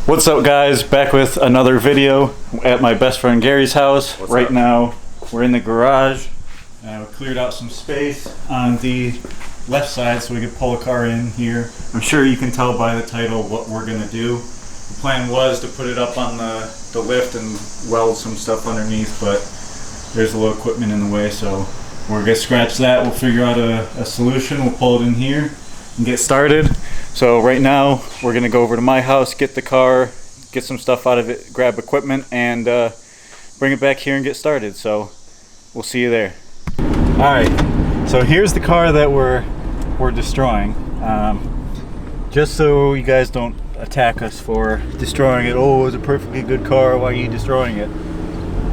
What's up, guys? Back with another video at my best friend Gary's house. Right now we're in the garage. We cleared out some space on the left side so we could pull a car in here. I'm sure you can tell by the title what we're gonna do. The plan was to put it up on the lift and weld some stuff underneath, but there's a little equipment in the way, so we're gonna scratch that. We'll figure out a solution. We'll pull it in here and get started. So right now we're gonna go over to my house, get the car, get some stuff out of it, grab equipment, and bring it back here and get started. So we'll see you there. All right, so here's the car that we're destroying. Just so you guys don't attack us for destroying it. Oh, it's a perfectly good car, why are you destroying it?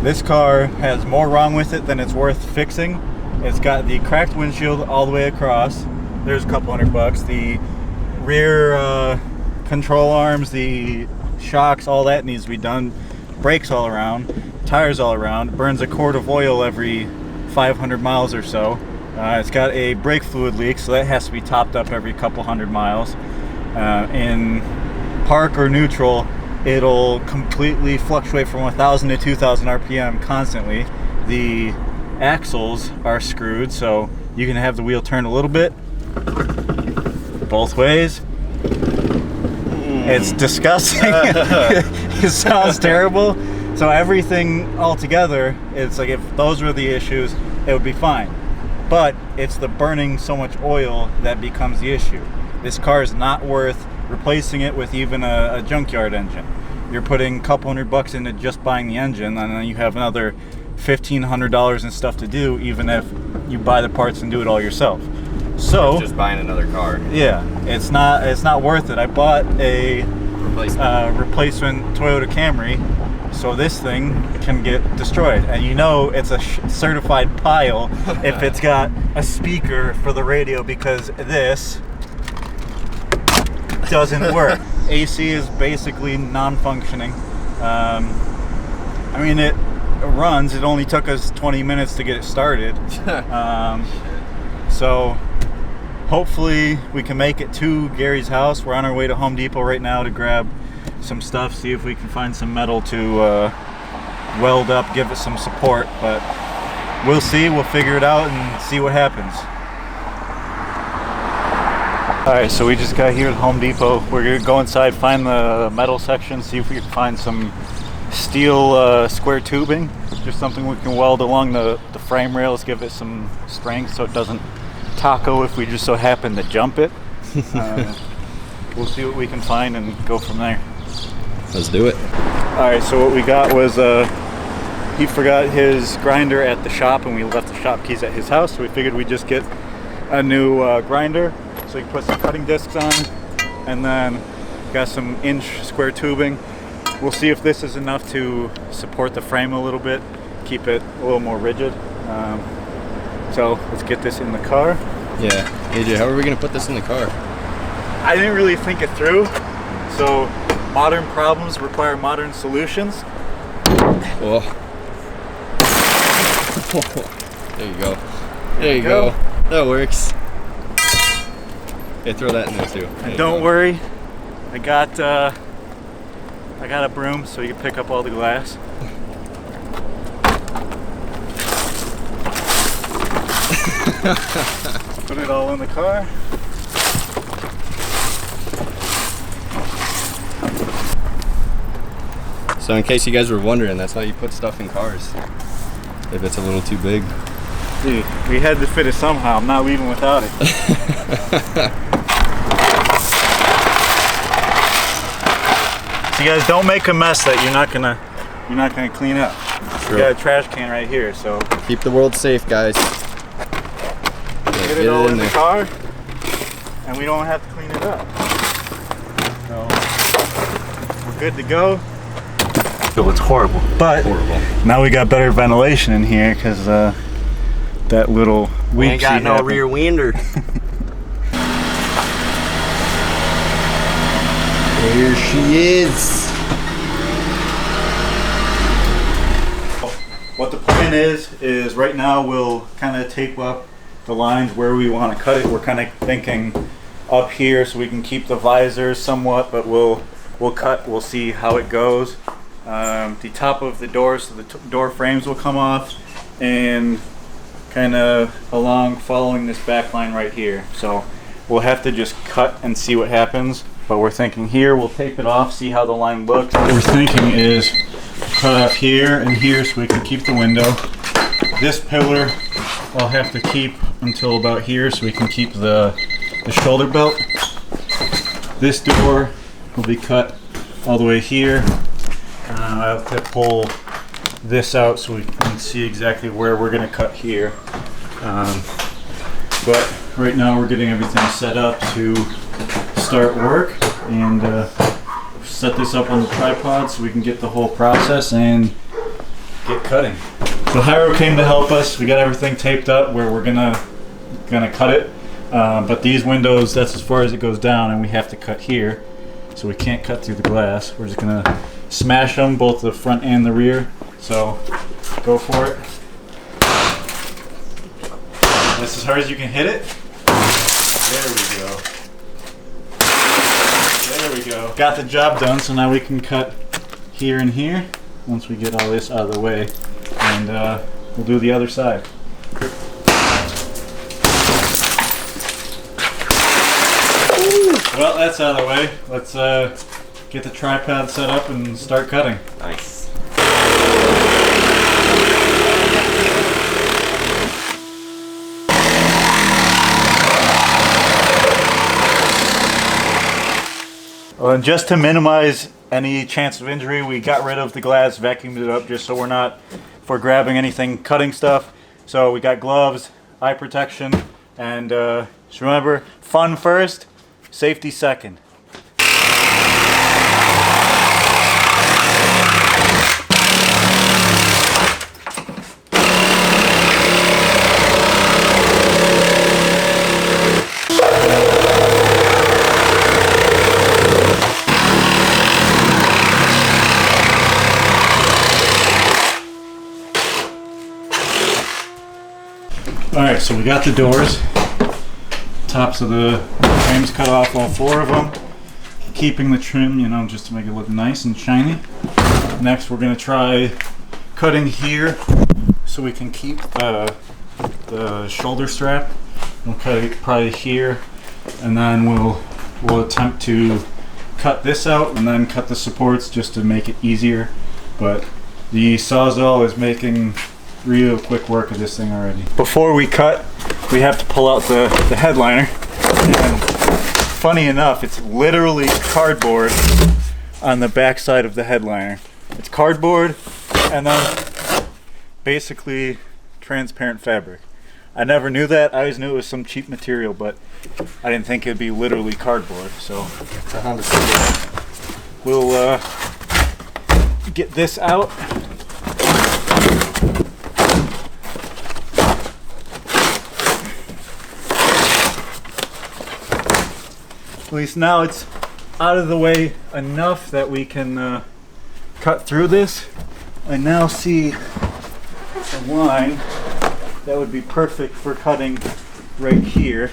This car has more wrong with it than it's worth fixing. It's got the cracked windshield all the way across. There's a couple $100. The rear control arms, the shocks, all that needs to be done. Brakes all around, tires all around. Burns a quart of oil every 500 miles or so. It's got a brake fluid leak, so that has to be topped up every couple hundred miles. In park or neutral, it'll completely fluctuate from 1,000 to 2,000 RPM constantly. The axles are screwed, so you can have the wheel turn a little bit both ways. It's disgusting. It sounds terrible. So everything all together, it's like if those were the issues, it would be fine. But it's the burning so much oil that becomes the issue. This car is not worth replacing it with even a junkyard engine. You're putting a couple $100 into just buying the engine, and then you have another $1,500 in stuff to do, even if you buy the parts and do it all yourself. So just buying another car. Yeah, it's not worth it. I bought a replacement Toyota Camry, so this thing can get destroyed. And you know it's a certified pile if it's got a speaker for the radio, because this doesn't work. AC is basically non-functioning. I mean, it runs. It only took us 20 minutes to get it started. So hopefully we can make it to Gary's house. We're on our way to Home Depot right now to grab some stuff, see if we can find some metal to weld up, give it some support, but we'll see. We'll figure it out and see what happens. Alright, so we just got here at Home Depot. We're gonna go inside, find the metal section, see if we can find some steel square tubing, just something we can weld along the frame rails, give it some strength so it doesn't taco if we just so happen to jump it. We'll see what we can find and go from there. Let's do it. Alright, so what we got was he forgot his grinder at the shop, and we left the shop keys at his house, so we figured we'd just get a new grinder so we can put some cutting discs on, and then got some inch square tubing. We'll see if this is enough to support the frame a little bit, keep it a little more rigid. So let's get this in the car. Yeah, AJ, how are we gonna put this in the car? I didn't really think it through. So modern problems require modern solutions. Oh. There you go. There you go. That works. Hey, throw that in there too. And don't worry, I got a broom so you can pick up all the glass. Put it all in the car. So in case you guys were wondering, that's how you put stuff in cars. If it's a little too big. Dude, we had to fit it somehow. I'm not leaving without it. So you guys don't make a mess that you're not gonna clean up. True. We got a trash can right here, so keep the world safe, guys. Get it all in the car, and we don't have to clean it up. So we're good to go. So it's horrible, but now we got better ventilation in here because that little weep ain't got no rear winder. There she is. What the plan is right now we'll kind of tape up the lines where we want to cut it. We're kind of thinking up here so we can keep the visors somewhat, but we'll we'll cut, we'll see how it goes. The top of the doors, so the door frames will come off, and kind of along following this back line right here. So we'll have to just cut and see what happens. But we're thinking here, we'll tape it off, see how the line looks. What we're thinking is cut off here and here so we can keep the window. This pillar I'll have to keep until about here so we can keep the shoulder belt. This door will be cut all the way here. I'll have to pull this out so we can see exactly where we're going to cut here. But right now we're getting everything set up to start work, and set this up on the tripod so we can get the whole process and get cutting. So Hyro came to help us. We got everything taped up where we're gonna cut it. But these windows, that's as far as it goes down, and we have to cut here, so we can't cut through the glass. We're just gonna smash them, both the front and the rear. So go for it. That's as hard as you can hit it. There we go. There we go. Got the job done, so now we can cut here and here once we get all this out of the way, and we'll do the other side. Well, that's out of the way. Let's get the tripod set up and start cutting. Nice. Well, and just to minimize any chance of injury, we got rid of the glass, vacuumed it up just so we're not for grabbing anything, cutting stuff. So we got gloves, eye protection, and just remember, fun first, safety second. Alright, so we got the doors. Tops of the frames cut off, all 4 of them. Keeping the trim, you know, just to make it look nice and shiny. Next, we're going to try cutting here so we can keep the shoulder strap. We'll cut it probably here, and then we'll attempt to cut this out and then cut the supports just to make it easier. But the Sawzall is making real quick work of this thing already. Before we cut, we have to pull out the headliner. And funny enough, it's literally cardboard on the back side of the headliner. It's cardboard and then basically transparent fabric. I never knew that. I always knew it was some cheap material, but I didn't think it'd be literally cardboard. So we'll get this out. At least now it's out of the way enough that we can cut through this. I now see a line that would be perfect for cutting right here.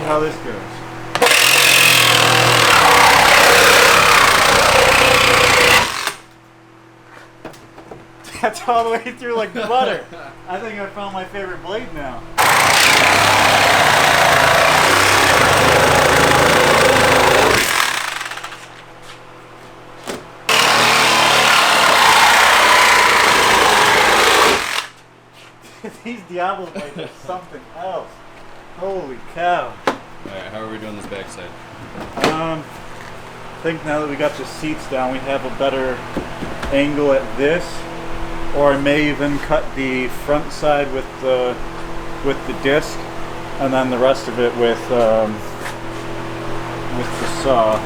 How this goes. That's all the way through like butter. I think I found my favorite blade now. These Diablo blades are something else. Holy cow. Alright, how are we doing this backside? I think now that we got the seats down, we have a better angle at this. or I may even cut the front side with the disc, and then the rest of it with the saw.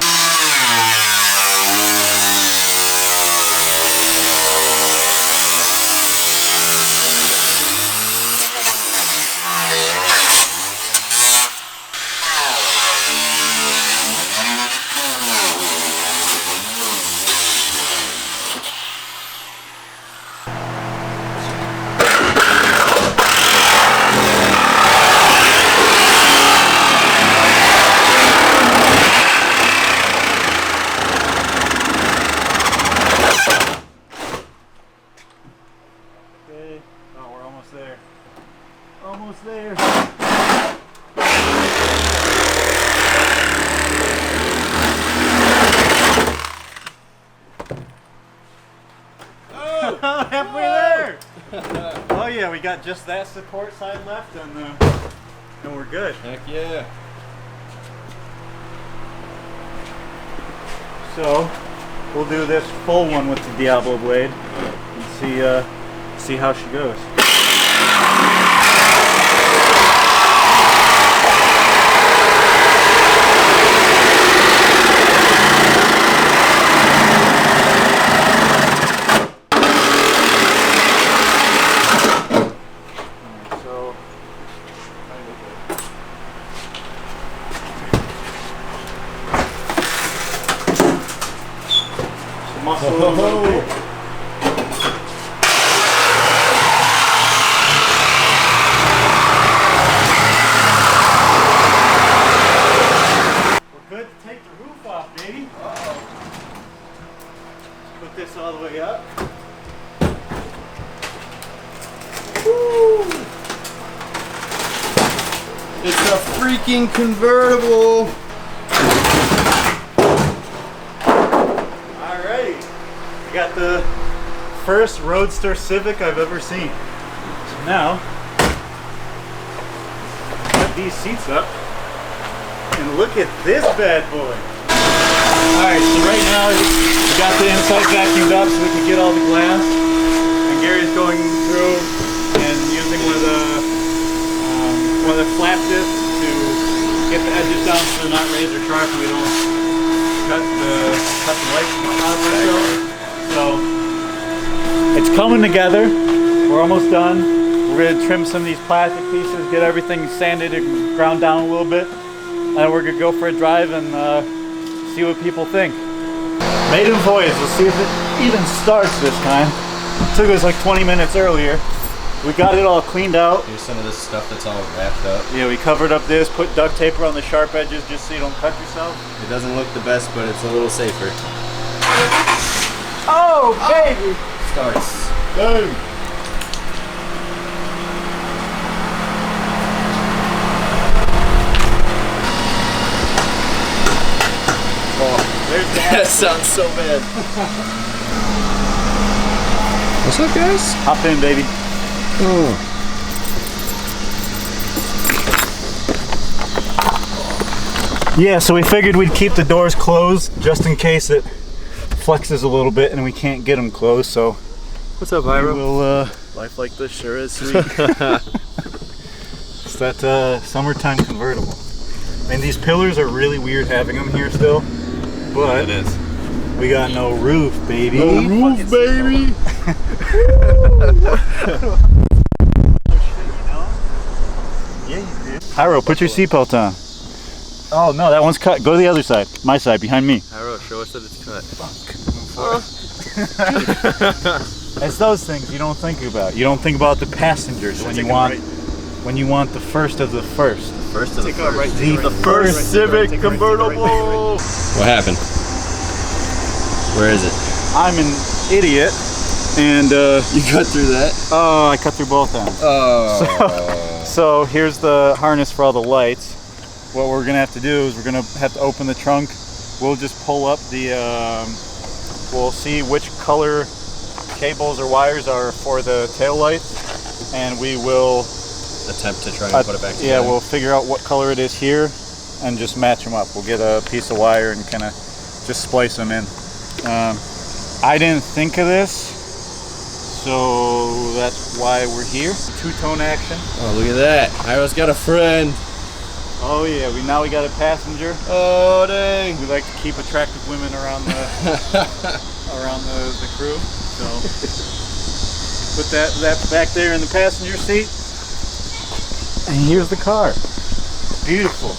Almost there. Oh, halfway there. Oh yeah, we got just that support side left, and we're good. Heck yeah. So we'll do this full one with the Diablo blade and see how she goes. Muscle a little bit. We're good to take the roof off, baby. Uh-oh. Put this all the way up. Woo! It's a freaking convertible. Got the first Roadster Civic I've ever seen. So now, put these seats up and look at this bad boy. Alright, so right now we got the inside vacuumed up so we can get all the glass. And Gary's going through and using one of the flap discs to get the edges down so they're not razor sharp and we don't cut the lights out of ourselves. So it's coming together. We're almost done. We're going to trim some of these plastic pieces, get everything sanded and ground down a little bit, and we're going to go for a drive and see what people think. Maiden voyage. We'll see if it even starts this time. It took us like 20 minutes earlier. We got it all cleaned out. Here's some of this stuff that's all wrapped up. Yeah, we covered up this, put duct tape around the sharp edges just so you don't cut yourself. It doesn't look the best, but it's a little safer. Oh, baby! Starts. Boom! Oh, there's that sounds so bad. What's up, guys? Hop in, baby. Oh. Yeah, so we figured we'd keep the doors closed just in case it flexes a little bit and we can't get them closed, so what's up, Ira? We'll, life like this sure is sweet. It's that summertime convertible. I mean, these pillars are really weird having them here still, but it is. We got no roof, baby. No roof, baby. Yeah, you did. Hyro, put your seatbelt on. Oh no, that one's cut. Go to the other side. My side, behind me. Hyro, show us that it's cut. It's those things you don't think about. You don't think about the passengers when you want the first of the first. The first of the first. Right, the first Civic convertible. What happened? Where is it? I'm an idiot, and you cut through that? Oh, I cut through both ends. Oh. So here's the harness for all the lights. What we're gonna have to do is we're gonna have to open the trunk. We'll just pull up the. We'll see which color cables or wires are for the tail lights, and we will attempt to try and put it back together. Yeah, we'll figure out what color it is here and just match them up. We'll get a piece of wire and kind of just splice them in. I didn't think of this, So that's why we're here. Two-tone action. Oh, look at that. Ira's got a friend. Oh yeah, we got a passenger. Oh, dang. We like to keep attractive women around the the crew. So put that back there in the passenger seat. And here's the car. Beautiful.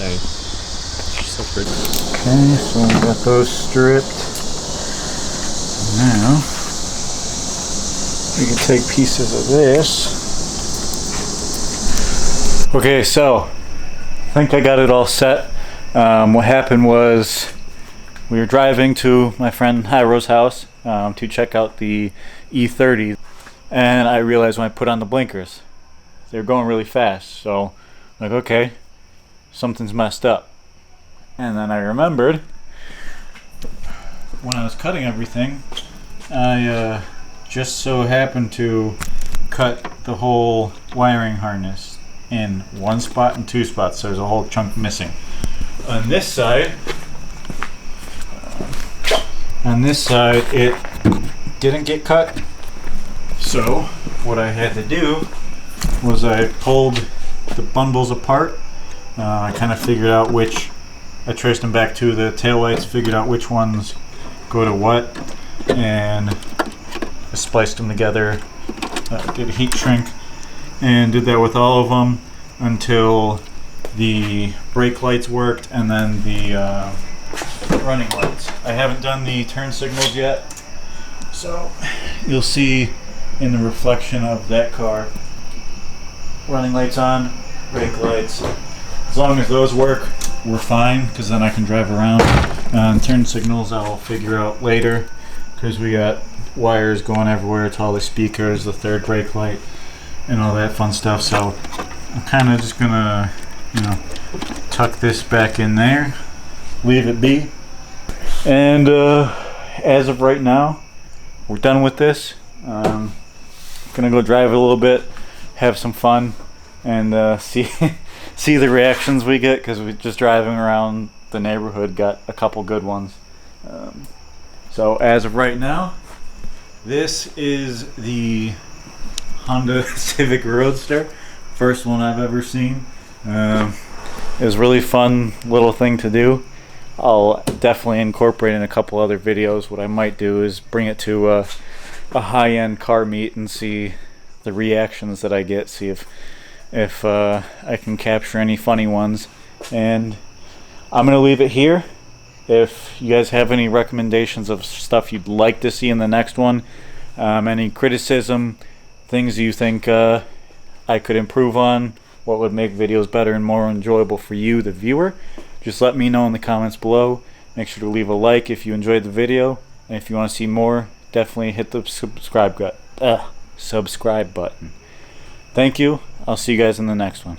Dang. She's so pretty. Okay, so we got those stripped. Now we can take pieces of this. Okay, so I think I got it all set. What happened was we were driving to my friend Hyro's house to check out the E30, and I realized when I put on the blinkers, they were going really fast. So I'm like, okay, something's messed up. And then I remembered when I was cutting everything, I just so happened to cut the whole wiring harness in one spot and two spots, so there's a whole chunk missing. On this side it didn't get cut, so what I had to do was I pulled the bundles apart. I kind of figured out which, I traced them back to the taillights, figured out which ones go to what, and I spliced them together, did a heat shrink, and did that with all of them until the brake lights worked and then the running lights. I haven't done the turn signals yet, so you'll see in the reflection of that car, running lights on, brake lights. As long as those work, we're fine, because then I can drive around. Turn signals I'll figure out later, because we got wires going everywhere to all the speakers, the third brake light, and all that fun stuff. So I'm kind of just gonna, tuck this back in there, leave it be. And as of right now, we're done with this. Gonna go drive it a little bit, have some fun, and see see the reactions we get, because we just driving around the neighborhood got a couple good ones. So as of right now, this is the Honda Civic Roadster, first one I've ever seen. It was a really fun little thing to do. I'll definitely incorporate in a couple other videos. What I might do is bring it to a high-end car meet and see the reactions that I get, see if I can capture any funny ones. And I'm gonna leave it here. If you guys have any recommendations of stuff you'd like to see in the next one, any criticism, things you think I could improve on, what would make videos better and more enjoyable for you, the viewer, just let me know in the comments below. Make sure to leave a like if you enjoyed the video, and if you want to see more, definitely hit the subscribe button. Thank you. I'll see you guys in the next one.